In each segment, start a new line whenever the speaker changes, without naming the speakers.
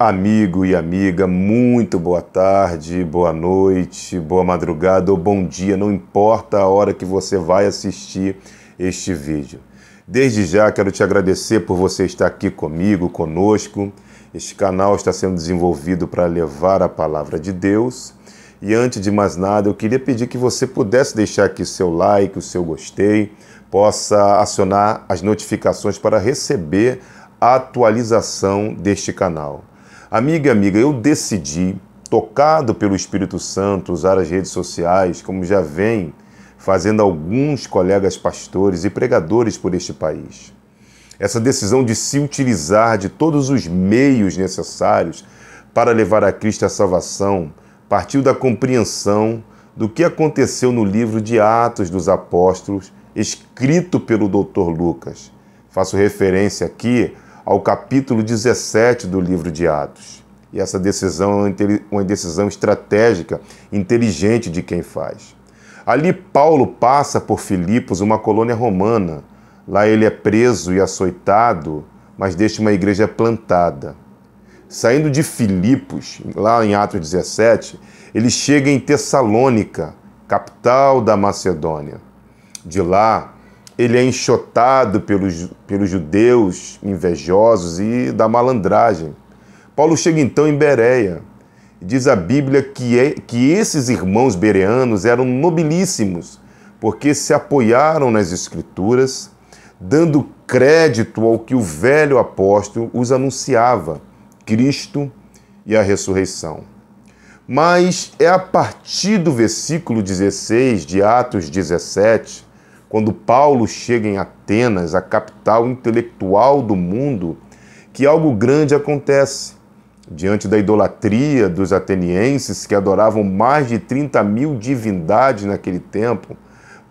Amigo e amiga, muito boa tarde, boa noite, boa madrugada ou bom dia, não importa a hora que você vai assistir este vídeo. Desde já quero te agradecer por você estar aqui comigo, conosco. Este canal está sendo desenvolvido para levar a palavra de Deus. E antes de mais nada, eu queria pedir que você pudesse deixar aqui o seu like, o seu gostei, possa acionar as notificações para receber a atualização deste canal. Amiga e amiga, eu decidi, tocado pelo Espírito Santo, usar as redes sociais, como já vem fazendo alguns colegas pastores e pregadores por este país. Essa decisão de se utilizar de todos os meios necessários para levar a Cristo a salvação partiu da compreensão do que aconteceu no livro de Atos dos Apóstolos, escrito pelo Dr. Lucas. Faço referência aqui ao capítulo 17 do livro de Atos. E essa decisão é uma decisão estratégica, inteligente de quem faz. Ali Paulo passa por Filipos, uma colônia romana. Lá ele é preso e açoitado, mas deixa uma igreja plantada. Saindo de Filipos, lá em Atos 17, ele chega em Tessalônica, capital da Macedônia. De lá, ele é enxotado pelos judeus invejosos e da malandragem. Paulo chega então em Bereia. Diz a Bíblia que esses irmãos bereanos eram nobilíssimos, porque se apoiaram nas Escrituras, dando crédito ao que o velho apóstolo os anunciava, Cristo e a ressurreição. Mas é a partir do versículo 16 de Atos 17, quando Paulo chega em Atenas, a capital intelectual do mundo, que algo grande acontece. Diante da idolatria dos atenienses, que adoravam mais de 30 mil divindades naquele tempo,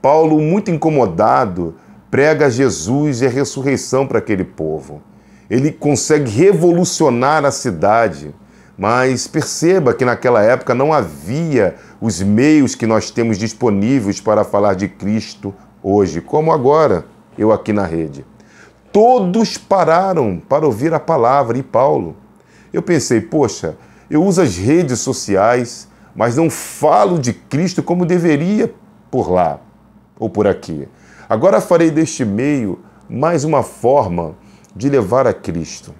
Paulo, muito incomodado, prega Jesus e a ressurreição para aquele povo. Ele consegue revolucionar a cidade, mas perceba que naquela época não havia os meios que nós temos disponíveis para falar de Cristo hoje, como agora, eu aqui na rede. Todos pararam para ouvir a palavra e Paulo. Eu pensei, poxa, eu uso as redes sociais, mas não falo de Cristo como deveria por lá ou por aqui. Agora farei deste meio mais uma forma de levar a Cristo.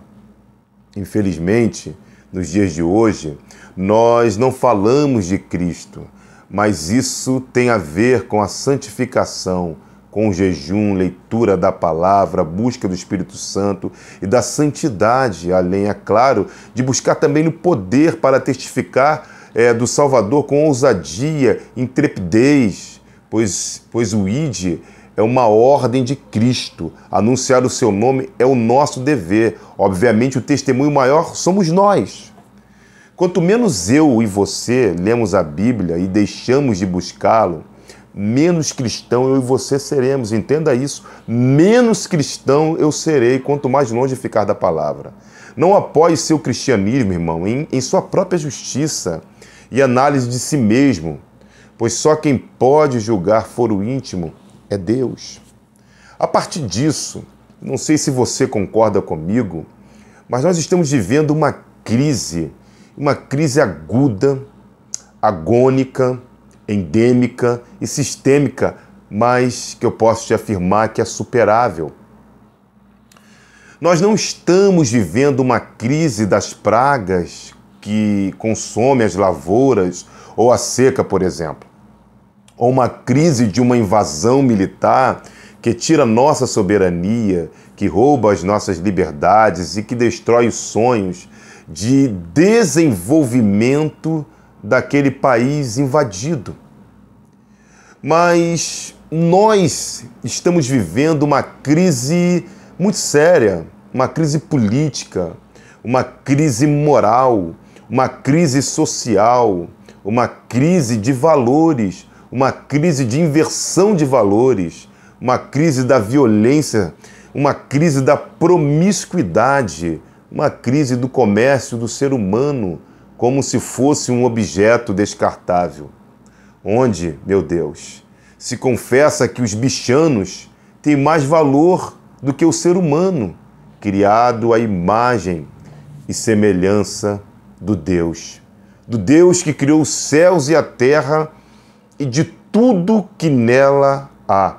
Infelizmente, nos dias de hoje, nós não falamos de Cristo, mas isso tem a ver com a santificação, com o jejum, leitura da palavra, busca do Espírito Santo e da santidade, além, é claro, de buscar também o poder para testificar do Salvador com ousadia, intrepidez, pois o ID é uma ordem de Cristo. Anunciar o seu nome é o nosso dever. Obviamente, o testemunho maior somos nós. Quanto menos eu e você lemos a Bíblia e deixamos de buscá-lo, menos cristão eu e você seremos. Entenda isso. Menos cristão eu serei, quanto mais longe ficar da palavra. Não apoie seu cristianismo, irmão, em sua própria justiça e análise de si mesmo, pois só quem pode julgar foro íntimo é Deus. A partir disso, não sei se você concorda comigo, mas nós estamos vivendo uma crise aguda, agônica, endêmica e sistêmica, mas que eu posso te afirmar que é superável. Nós não estamos vivendo uma crise das pragas que consomem as lavouras ou a seca, por exemplo, ou uma crise de uma invasão militar que tira nossa soberania, que rouba as nossas liberdades e que destrói os sonhos de desenvolvimento daquele país invadido. Mas nós estamos vivendo uma crise muito séria, uma crise política, uma crise moral, uma crise social, uma crise de valores, uma crise de inversão de valores, uma crise da violência, uma crise da promiscuidade, uma crise do comércio do ser humano, como se fosse um objeto descartável. Onde, meu Deus, se confessa que os bichanos têm mais valor do que o ser humano, criado à imagem e e semelhança do Deus que criou os céus e a terra e de tudo que nela há.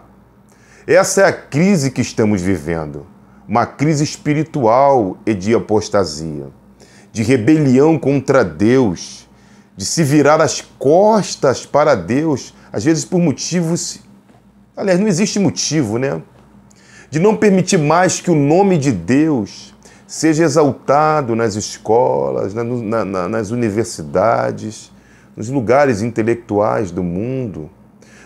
Essa é a crise que estamos vivendo, uma crise espiritual e de apostasia, de rebelião contra Deus, de se virar as costas para Deus, às vezes por motivos... Aliás, não existe motivo, né? De não permitir mais que o nome de Deus seja exaltado nas escolas, nas universidades, nos lugares intelectuais do mundo.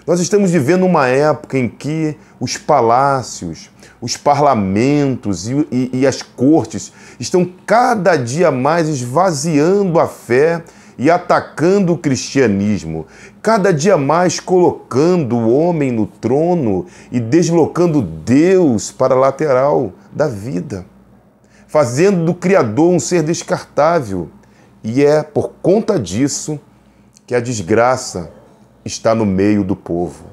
Nós estamos vivendo uma época em que os palácios, os parlamentos e as cortes estão cada dia mais esvaziando a fé e atacando o cristianismo, cada dia mais colocando o homem no trono e deslocando Deus para a lateral da vida, fazendo do Criador um ser descartável. E é por conta disso que a desgraça está no meio do povo.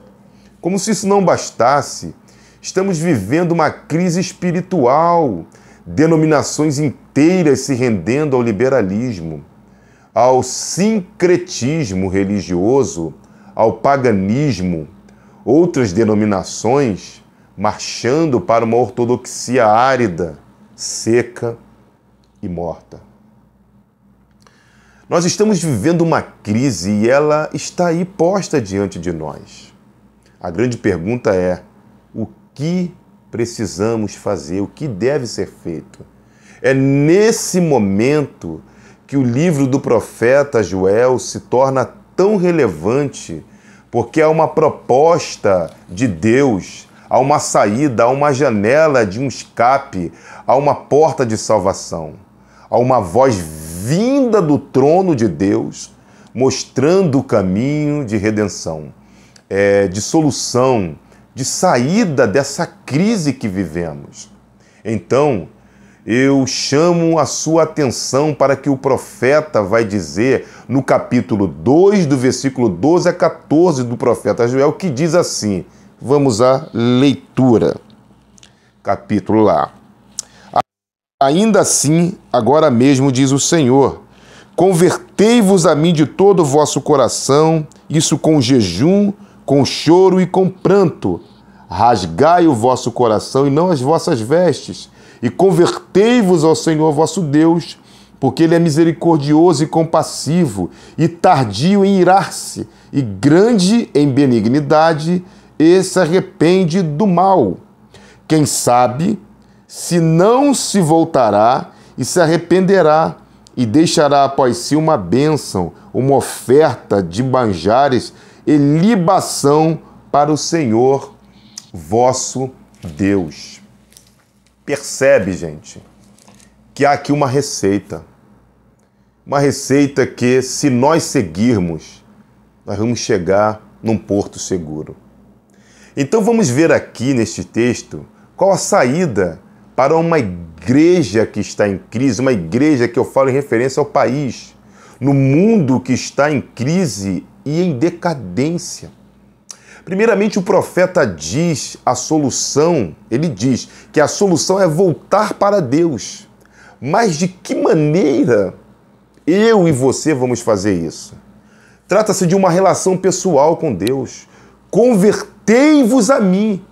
Como se isso não bastasse, estamos vivendo uma crise espiritual, denominações inteiras se rendendo ao liberalismo, ao sincretismo religioso, ao paganismo, outras denominações marchando para uma ortodoxia árida, seca e morta. Nós estamos vivendo uma crise e ela está aí posta diante de nós. A grande pergunta é: o que precisamos fazer? O que deve ser feito? É nesse momento que o livro do profeta Joel se torna tão relevante, porque há uma proposta de Deus, há uma saída, há uma janela de um escape, há uma porta de salvação, há uma voz vinda do trono de Deus, mostrando o caminho de redenção, de solução, de saída dessa crise que vivemos. Então, eu chamo a sua atenção para que o profeta vai dizer no capítulo 2, do versículo 12 a 14 do profeta Joel, que diz assim, vamos à leitura, capítulo lá. Ainda assim, agora mesmo diz o Senhor, convertei-vos a mim de todo o vosso coração, isso com jejum, com choro e com pranto. Rasgai o vosso coração e não as vossas vestes, e convertei-vos ao Senhor vosso Deus, porque Ele é misericordioso e compassivo, e tardio em irar-se, e grande em benignidade, e se arrepende do mal. Quem sabe, se não se voltará e se arrependerá, e deixará após si uma bênção, uma oferta de manjares e libação para o Senhor vosso Deus. Percebe, gente, que há aqui uma receita que, se nós seguirmos, nós vamos chegar num porto seguro. Então vamos ver aqui neste texto qual a saída para uma igreja que está em crise, uma igreja que eu falo em referência ao país, no mundo que está em crise e em decadência. Primeiramente, o profeta diz a solução, ele diz que a solução é voltar para Deus. Mas de que maneira eu e você vamos fazer isso? Trata-se de uma relação pessoal com Deus. Convertei-vos a mim.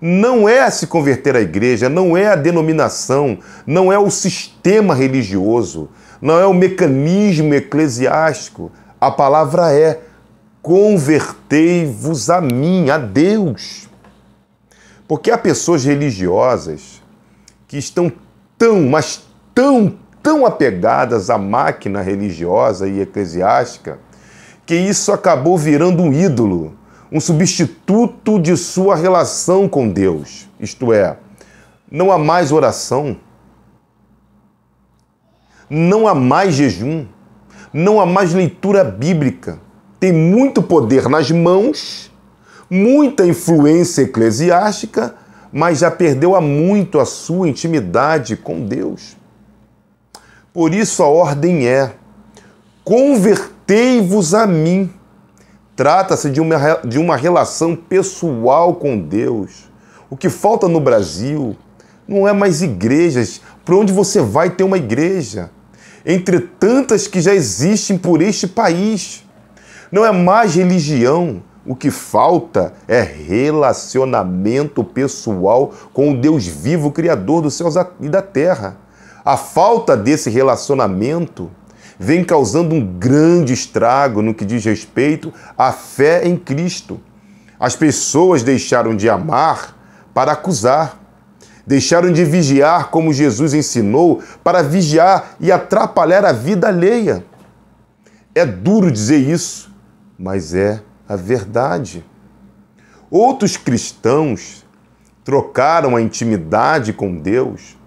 Não é se converter à igreja, não é a denominação, não é o sistema religioso, não é o mecanismo eclesiástico. A palavra é convertei-vos a mim, a Deus. Porque há pessoas religiosas que estão tão apegadas à máquina religiosa e eclesiástica que isso acabou virando um ídolo, um substituto de sua relação com Deus. Isto é, não há mais oração, não há mais jejum, não há mais leitura bíblica. Tem muito poder nas mãos, muita influência eclesiástica, mas já perdeu há muito a sua intimidade com Deus. Por isso a ordem é: convertei-vos a mim. Trata-se de uma relação pessoal com Deus. O que falta no Brasil não é mais igrejas. Para onde você vai ter uma igreja? entre tantas que já existem por este país. Não é mais religião. O que falta é relacionamento pessoal com o Deus vivo, Criador dos céus e da terra. A falta desse relacionamento vem causando um grande estrago no que diz respeito à fé em Cristo. As pessoas deixaram de amar para acusar. Deixaram de vigiar como Jesus ensinou para vigiar e atrapalhar a vida alheia. É duro dizer isso, mas é a verdade. Outros cristãos trocaram a intimidade com Deus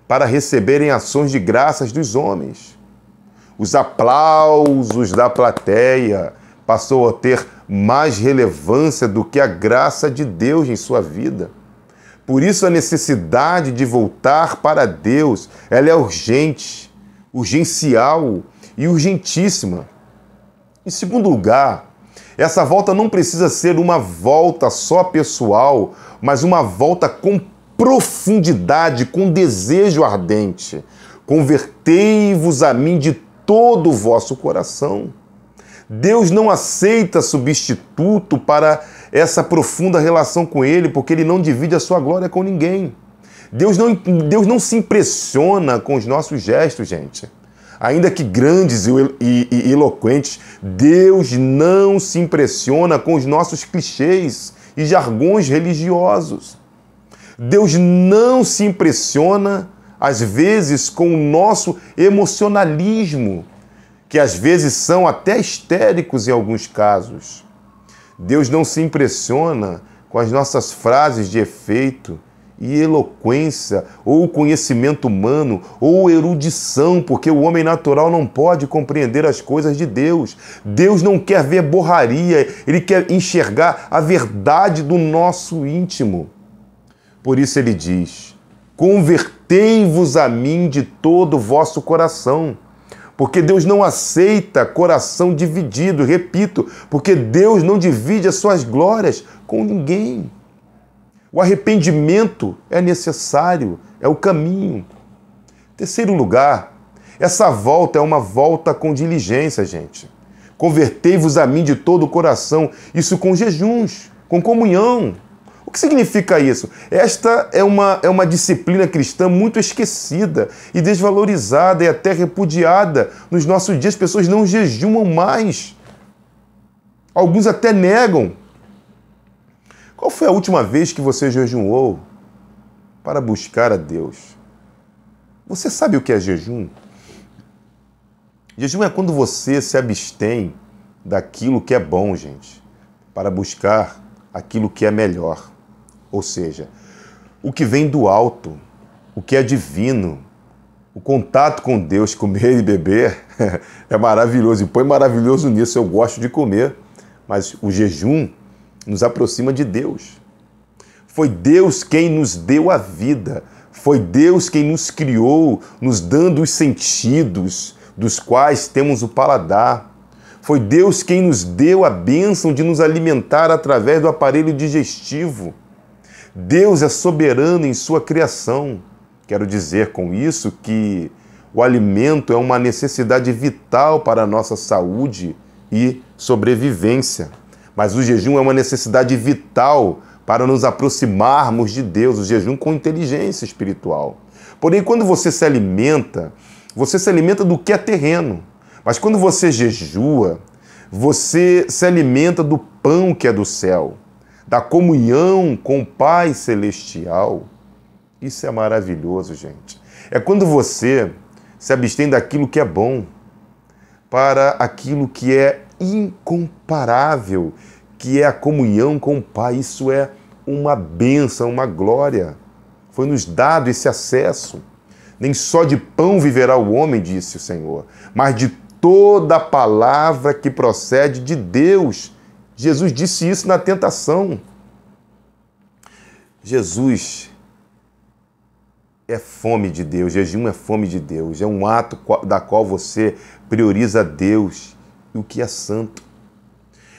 para receberem ações de graças dos homens. Os aplausos da plateia passou a ter mais relevância do que a graça de Deus em sua vida. Por isso a necessidade de voltar para Deus, ela é urgente, urgencial e urgentíssima. Em segundo lugar, essa volta não precisa ser uma volta só pessoal, mas uma volta com profundidade, com desejo ardente. Convertei-vos a mim de todo o vosso coração. Deus não aceita substituto para essa profunda relação com Ele, porque Ele não divide a sua glória com ninguém. Deus não se impressiona com os nossos gestos, gente. Ainda que grandes e eloquentes, Deus não se impressiona com os nossos clichês e jargões religiosos. Deus não se impressiona, às vezes, com o nosso emocionalismo, que às vezes são até histéricos em alguns casos. Deus não se impressiona com as nossas frases de efeito e eloquência, ou conhecimento humano, ou erudição, porque o homem natural não pode compreender as coisas de Deus. Deus não quer ver borraria, Ele quer enxergar a verdade do nosso íntimo. Por isso Ele diz: convertei-vos a mim de todo o vosso coração. Porque Deus não aceita coração dividido, repito, porque Deus não divide as suas glórias com ninguém. O arrependimento é necessário, é o caminho. Terceiro lugar, essa volta é uma volta com diligência, gente. Convertei-vos a mim de todo o coração, isso com jejuns, com comunhão. O que significa isso? Esta é uma disciplina cristã muito esquecida e desvalorizada e até repudiada. Nos nossos dias, as pessoas não jejuam mais. Alguns até negam. Qual foi a última vez que você jejuou para buscar a Deus? Você sabe o que é jejum? Jejum é quando você se abstém daquilo que é bom, gente, para buscar aquilo que é melhor. Ou seja, o que vem do alto, o que é divino, o contato com Deus, comer e beber, é maravilhoso. E põe maravilhoso nisso, eu gosto de comer. Mas o jejum nos aproxima de Deus. Foi Deus quem nos deu a vida. Foi Deus quem nos criou, nos dando os sentidos dos quais temos o paladar. Foi Deus quem nos deu a bênção de nos alimentar através do aparelho digestivo. Deus é soberano em sua criação. Quero dizer com isso que o alimento é uma necessidade vital para a nossa saúde e sobrevivência. Mas o jejum é uma necessidade vital para nos aproximarmos de Deus, o jejum com inteligência espiritual. Porém, quando você se alimenta do que é terreno. Mas quando você jejua, você se alimenta do pão que é do céu, da comunhão com o Pai Celestial. Isso é maravilhoso, gente. É quando você se abstém daquilo que é bom para aquilo que é incomparável, que é a comunhão com o Pai. Isso é uma bênção, uma glória. Foi nos dado esse acesso. Nem só de pão viverá o homem, disse o Senhor, mas de toda a palavra que procede de Deus. Jesus disse isso na tentação. Jesus é fome de Deus, jejum é fome de Deus, é um ato da qual você prioriza Deus e o que é santo.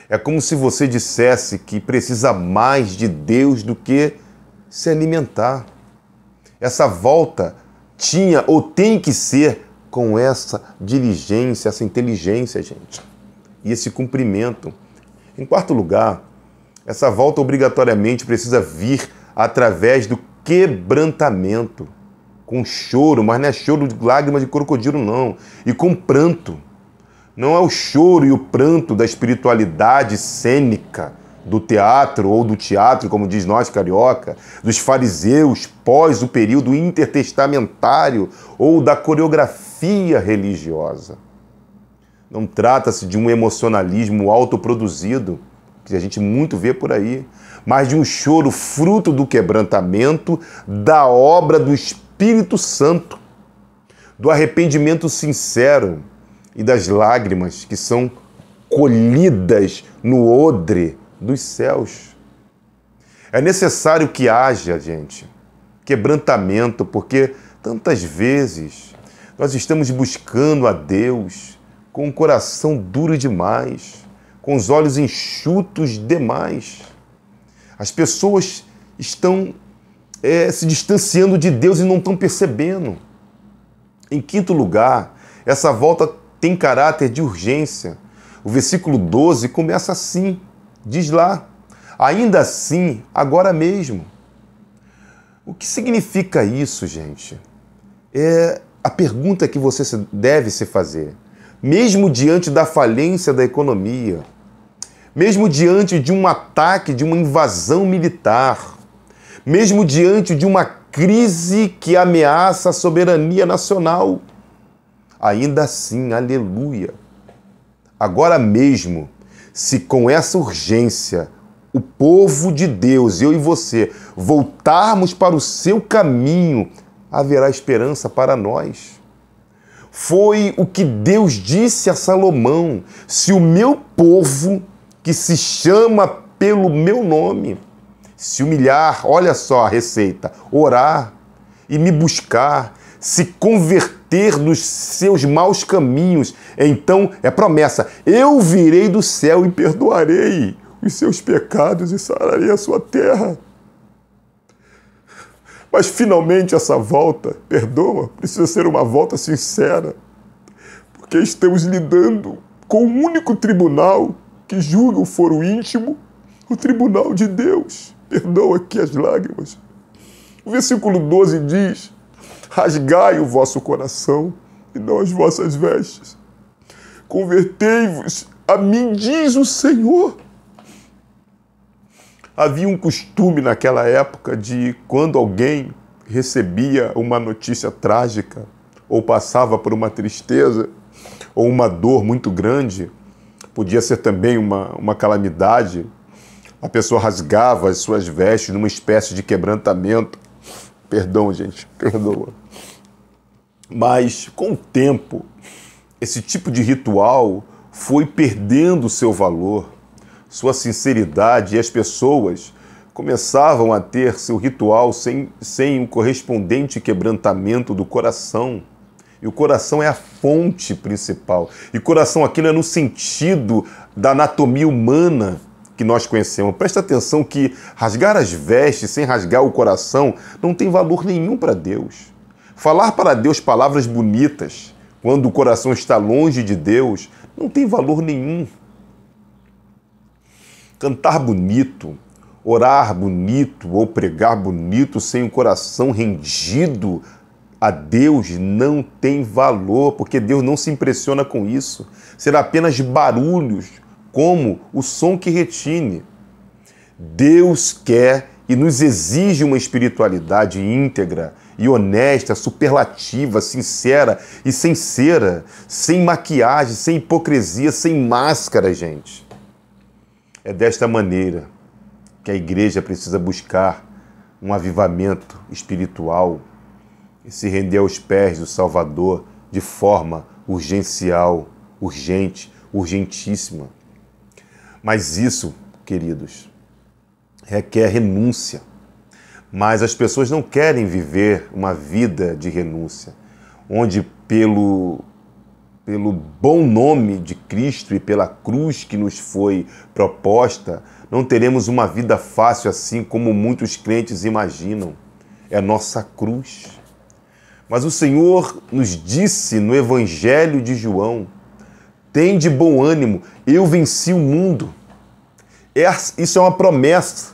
É como se você dissesse que precisa mais de Deus do que se alimentar. Essa volta tinha ou tem que ser com essa diligência, essa inteligência, gente, e esse cumprimento. Em quarto lugar, essa volta obrigatoriamente precisa vir através do quebrantamento, com choro, mas não é choro de lágrimas de crocodilo, não, e com pranto. Não é o choro e o pranto da espiritualidade cênica, do teatro ou do teatro, como diz nós carioca, dos fariseus pós o período intertestamentário ou da coreografia religiosa. Não trata-se de um emocionalismo autoproduzido, que a gente muito vê por aí, mas de um choro fruto do quebrantamento da obra do Espírito Santo, do arrependimento sincero e das lágrimas que são colhidas no odre dos céus. É necessário que haja, gente, quebrantamento, porque tantas vezes nós estamos buscando a Deus com o coração duro demais, com os olhos enxutos demais. As pessoas estão se distanciando de Deus e não estão percebendo. Em quinto lugar, essa volta tem caráter de urgência. O versículo 12 começa assim, diz lá, ainda assim, agora mesmo. O que significa isso, gente? É a pergunta que você deve se fazer. Mesmo diante da falência da economia, mesmo diante de um ataque, de uma invasão militar, mesmo diante de uma crise que ameaça a soberania nacional, ainda assim, aleluia. Agora mesmo, se com essa urgência o povo de Deus, eu e você, voltarmos para o seu caminho, haverá esperança para nós. Foi o que Deus disse a Salomão: se o meu povo, que se chama pelo meu nome, se humilhar, olha só a receita, orar e me buscar, se converter dos seus maus caminhos, então é promessa, eu virei do céu e perdoarei os seus pecados e sararei a sua terra. Mas finalmente essa volta, perdoa, precisa ser uma volta sincera, porque estamos lidando com o único tribunal que julga o foro íntimo, o tribunal de Deus. Perdoa aqui as lágrimas. O versículo 12 diz: rasgai o vosso coração e não as vossas vestes. Convertei-vos a mim, diz o Senhor. Havia um costume naquela época de, quando alguém recebia uma notícia trágica, ou passava por uma tristeza, ou uma dor muito grande, podia ser também uma calamidade, a pessoa rasgava as suas vestes numa espécie de quebrantamento. Perdão, gente, perdoa. Mas, com o tempo, esse tipo de ritual foi perdendo seu valor, sua sinceridade, e as pessoas começavam a ter seu ritual sem o correspondente quebrantamento do coração. E o coração é a fonte principal. E coração aqui não é no sentido da anatomia humana que nós conhecemos. Presta atenção que rasgar as vestes sem rasgar o coração não tem valor nenhum para Deus. Falar para Deus palavras bonitas quando o coração está longe de Deus não tem valor nenhum. Cantar bonito, orar bonito ou pregar bonito sem o coração rendido a Deus não tem valor, porque Deus não se impressiona com isso. Será apenas barulhos, como o som que retine. Deus quer e nos exige uma espiritualidade íntegra e honesta, superlativa, sincera e sem cera, sem maquiagem, sem hipocrisia, sem máscara, gente. É desta maneira que a igreja precisa buscar um avivamento espiritual e se render aos pés do Salvador de forma urgencial, urgente, urgentíssima. Mas isso, queridos, requer renúncia. Mas as pessoas não querem viver uma vida de renúncia, onde pelo bom nome de Cristo e pela cruz que nos foi proposta, não teremos uma vida fácil assim como muitos crentes imaginam. É nossa cruz. Mas o Senhor nos disse no Evangelho de João: tem de bom ânimo, eu venci o mundo. Isso é uma promessa.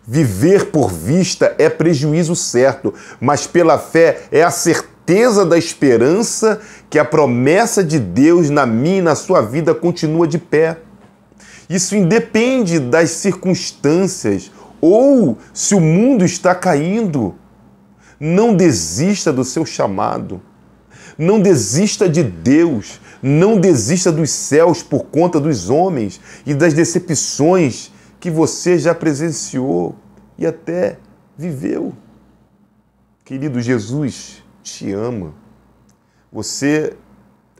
Viver por vista é prejuízo certo, mas pela fé é a certeza da esperança que a promessa de Deus na minha e na sua vida continua de pé. Isso independe das circunstâncias ou se o mundo está caindo. Não desista do seu chamado. Não desista de Deus. Não desista dos céus por conta dos homens e das decepções que você já presenciou e até viveu. Querido, Jesus te ama. Você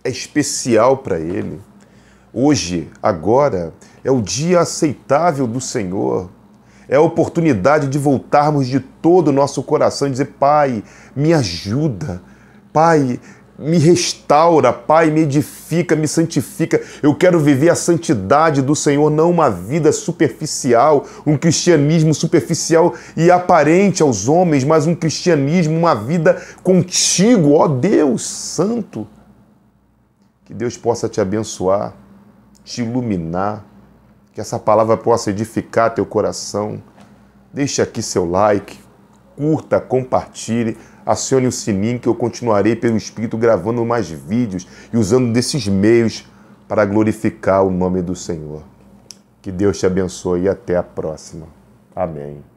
é especial para Ele. Hoje, agora, é o dia aceitável do Senhor. É a oportunidade de voltarmos de todo o nosso coração e dizer: Pai, me ajuda. Pai, me restaura. Pai, me edifica, me santifica. Eu quero viver a santidade do Senhor, não uma vida superficial, um cristianismo superficial e aparente aos homens, mas um cristianismo, uma vida contigo, ó Deus Santo. Que Deus possa te abençoar, te iluminar, que essa palavra possa edificar teu coração. Deixe aqui seu like, curta, compartilhe, acione o sininho que eu continuarei pelo Espírito gravando mais vídeos e usando desses meios para glorificar o nome do Senhor. Que Deus te abençoe e até a próxima. Amém.